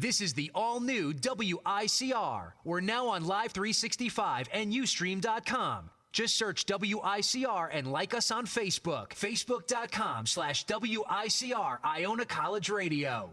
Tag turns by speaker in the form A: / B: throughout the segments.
A: This is the all-new WICR. We're now on Live 365 and Ustream.com. Just search WICR and like us on Facebook. Facebook.com/WICR Iona College Radio.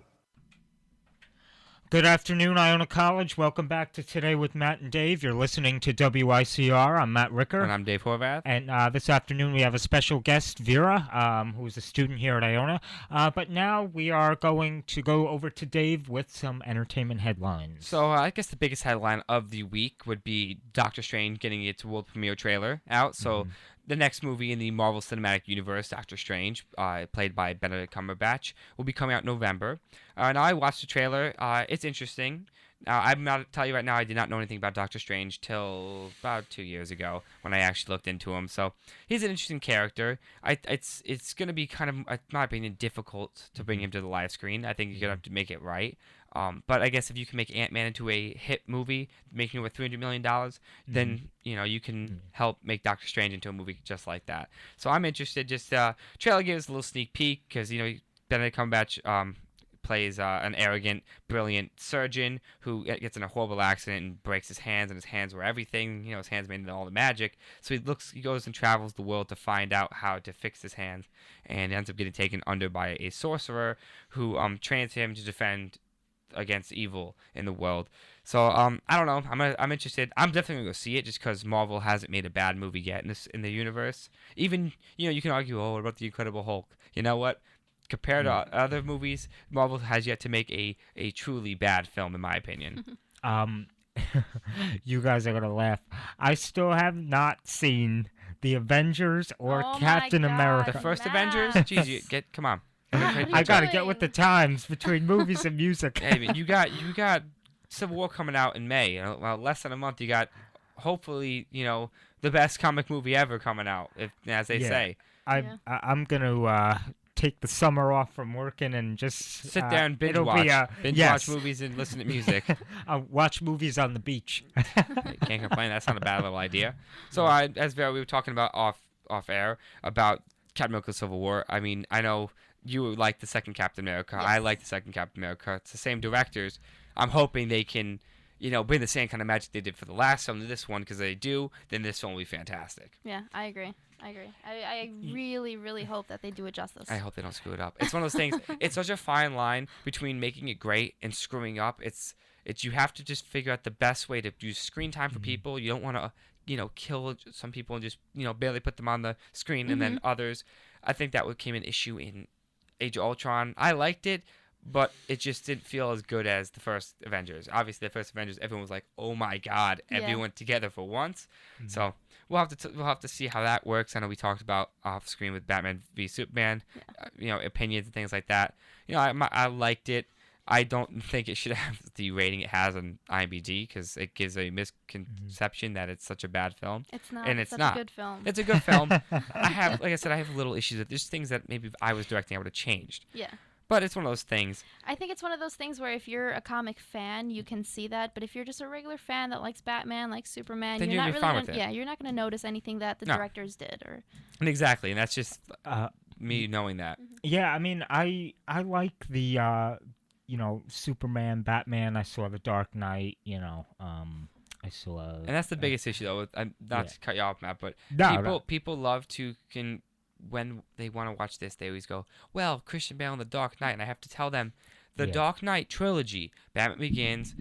B: Good afternoon, Iona College. Welcome back to Today with Matt and Dave. You're listening to WICR. I'm Matt Ricker.
C: And I'm Dave Horvath.
B: And this afternoon we have a special guest, Vera, who's a student here at Iona. But now we are going to go over to Dave with some entertainment headlines.
C: So I guess the biggest headline of the week would be Doctor Strange getting its world premiere trailer out. So the next movie in the Marvel Cinematic Universe, Doctor Strange, played by Benedict Cumberbatch, will be coming out in November. Now I watched the trailer. It's interesting. I'm not tell you right now, I did not know anything about Doctor Strange till about 2 years ago when I actually looked into him. So he's an interesting character. It's going to be kind of, in my opinion, difficult to bring him to the live screen. I think you're going to have to make it right. But I guess if you can make Ant-Man into a hit movie, making over $300 million, then you can help make Doctor Strange into a movie just like that. So I'm interested. Just trailer gives us a little sneak peek because Benedict Cumberbatch plays an arrogant, brilliant surgeon who gets in a horrible accident and breaks his hands, and his hands were everything. His hands made into all the magic. So he goes and travels the world to find out how to fix his hands, and ends up getting taken under by a sorcerer who trains him to defend against evil in the world. So I don't know. I'm interested. I'm definitely gonna go see it just because Marvel hasn't made a bad movie yet in the universe. Even you can argue, what about the Incredible Hulk? You know what? Compared to other movies, Marvel has yet to make a truly bad film, in my opinion.
B: You guys are gonna laugh. I still have not seen the Avengers or Captain America.
C: The first
D: Matt.
C: Avengers? Jeez, come on.
B: I gotta get with the times between movies and music.
C: Hey, man, you got Civil War coming out in May. Well, less than a month. You got hopefully the best comic movie ever coming out, as they say.
B: I'm gonna take the summer off from working and just
C: sit there and binge watch movies and listen to music.
B: Watch movies on the beach.
C: Can't complain. That's not a bad little idea. So as Vera, we were talking about off air about Captain America: Civil War. I mean, I know you like the second Captain America.
D: Yes.
C: I like the second Captain America. It's the same directors. I'm hoping they can, bring the same kind of magic they did for the last film to this one, because they do, then this film will be fantastic.
D: Yeah, I agree. I really, really hope that they do it justice.
C: I hope they don't screw it up. It's one of those things. It's such a fine line between making it great and screwing up. It's you have to just figure out the best way to use screen time for people. You don't want to, kill some people and just, barely put them on the screen, and then others. I think that became an issue in Age of Ultron. I liked it, but it just didn't feel as good as the first Avengers. Obviously, the first Avengers, everyone was like, "Oh my God!" Everyone together for once. So we'll have to see how that works. I know we talked about off screen with Batman v Superman, opinions and things like that. I liked it. I don't think it should have the rating it has on IMDb, because it gives a misconception that it's such a bad film.
D: It's not.
C: And it's
D: such
C: not.
D: a good film.
C: It's a good film. I have little issues with. There's things that maybe if I was directing, I would have changed.
D: Yeah.
C: But it's one of those things.
D: I think it's one of those things where if you're a comic fan, you can see that. But if you're just a regular fan that likes Batman, likes Superman,
C: then
D: you're not
C: really fine with it.
D: Yeah, you're not going to notice anything that the directors did.
C: Exactly, and that's just me knowing that.
B: Yeah, I mean, I like the Superman, Batman. I saw The Dark Knight. I saw.
C: And that's the biggest issue, though. Not to cut you off, Matt, but people love to when they want to watch this, they always go, well, Christian Bale and The Dark Knight. And I have to tell them, the Dark Knight trilogy, Batman Begins,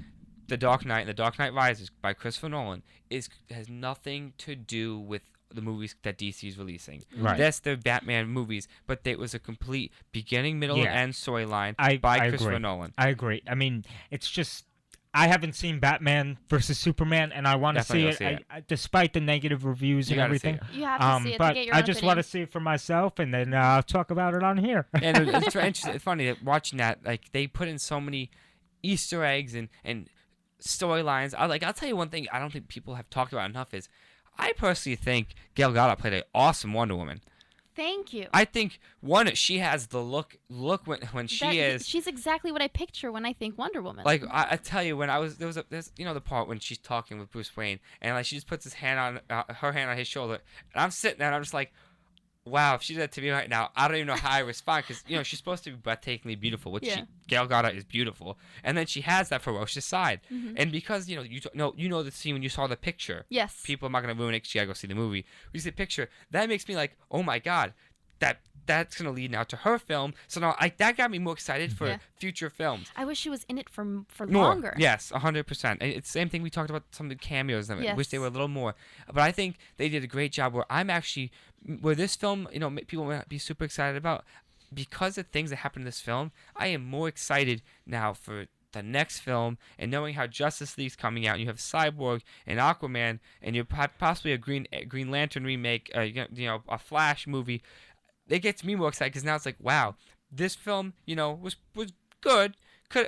C: The Dark Knight, and The Dark Knight Rises by Christopher Nolan, has nothing to do with the movies that DC is releasing.
B: Right.
C: That's the Batman movies, but it was a complete beginning, middle, and end storyline by Christopher Nolan.
B: I agree. I mean, it's just, I haven't seen Batman versus Superman, and I want to see it, despite the negative reviews and everything.
D: You have to see it
B: but
D: to get your
B: I
D: own
B: just
D: opinion.
B: want to see it for myself, and then talk about it on here.
C: And it's interesting. It's funny that watching that, like, they put in so many Easter eggs and storylines. I'll tell you one thing I don't think people have talked about enough is, I personally think Gal Gadot played an awesome Wonder Woman.
D: Thank you.
C: I think she has the look when
D: she's exactly what I picture when I think Wonder Woman.
C: Like I tell you, when there's the part when she's talking with Bruce Wayne, and like she just puts her hand on his shoulder, and I'm sitting there and I'm just like, wow, if she did that to me right now, I don't even know how I respond because she's supposed to be breathtakingly beautiful, which Gail Gadot is beautiful, and then she has that ferocious side, and because you know the scene when you saw the picture.
D: Yes.
C: People, I'm not gonna ruin it because you gotta go see the movie. When you see the picture, that makes me like, oh my god, that's gonna lead now to her film. So now that got me more excited for future films.
D: I wish she was in it for
C: More.
D: longer.
C: Yes, 100%. And it's the same thing we talked about some of the cameos. I wish they were a little more. But I think they did a great job where this film, people might not be super excited about. Because of things that happened in this film, I am more excited now for the next film, and knowing how Justice League's coming out, and you have Cyborg and Aquaman, and you possibly a Green Lantern remake, a Flash movie. It gets me more excited because now it's like, wow, this film, was good.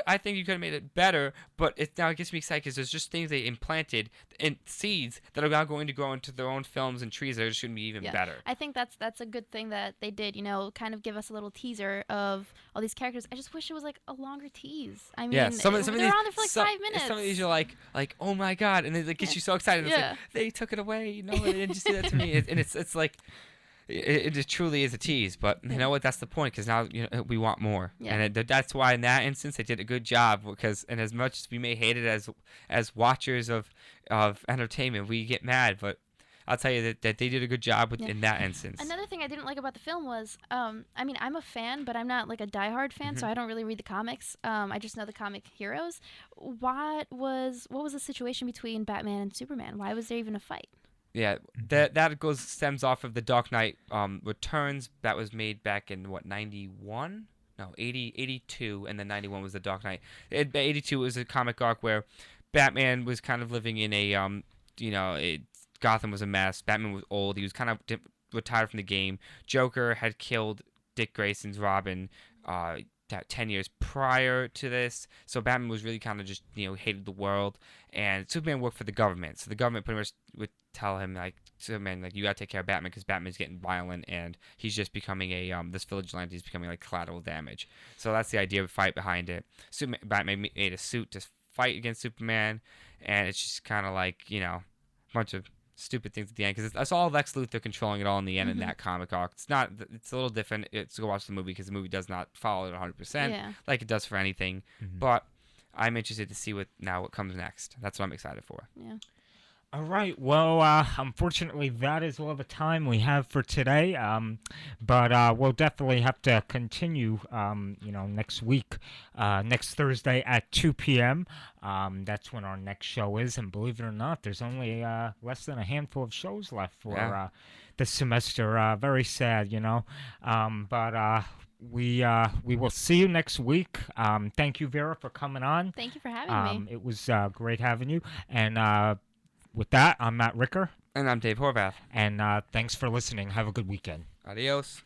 C: I think you could have made it better, but it now gets me excited because there's just things they implanted and seeds that are now going to grow into their own films and trees that are just going to be even better.
D: I think that's a good thing that they did. Kind of give us a little teaser of all these characters. I just wish it was like a longer tease. I mean,
C: some of
D: they're
C: these,
D: on there for like 5 minutes.
C: Some of these are like oh my god, and it gets you so excited. It's like they took it away. They didn't just do that to me, and it's like. It just truly is a tease, but you know what? That's the point because now we want more, and that's why in that instance they did a good job. And as much as we may hate it as watchers of entertainment, we get mad, but I'll tell you that they did a good job in that instance.
D: Another thing I didn't like about the film was, I mean, I'm a fan, but I'm not like a diehard fan, so I don't really read the comics. I just know the comic heroes. What was the situation between Batman and Superman? Why was there even a fight?
C: Yeah, that stems off of the Dark Knight Returns that was made back in 91? No, 82, and then 91 was the Dark Knight. 82 was a comic arc where Batman was kind of living in Gotham was a mess. Batman was old. He was kind of retired from the game. Joker had killed Dick Grayson's Robin 10 years prior to this. So Batman was really kind of just, hated the world. And Superman worked for the government. So the government pretty much would tell him, like, Superman, like, you got to take care of Batman because Batman's getting violent and he's just becoming this vigilante is becoming, like, collateral damage. So that's the idea of the fight behind it. Batman made a suit to fight against Superman. And it's just kind of like, a bunch of stupid things at the end because it's all Lex Luthor controlling it all in the end in that comic arc. It's a little different. It's go watch the movie because the movie does not follow it 100% like it does for anything. But I'm interested to see what comes next. That's what I'm excited for.
D: Yeah.
B: All right. Well, unfortunately, that is all the time we have for today. But we'll definitely have to continue, next week, next Thursday at 2 p.m. That's when our next show is. And believe it or not, there's only less than a handful of shows left for this semester. Very sad, But we will see you next week. Thank you, Vera, for coming on.
D: Thank you for having me.
B: It was great having you. And with that, I'm Matt Ricker.
C: And I'm Dave Horvath.
B: And thanks for listening. Have a good weekend.
C: Adios.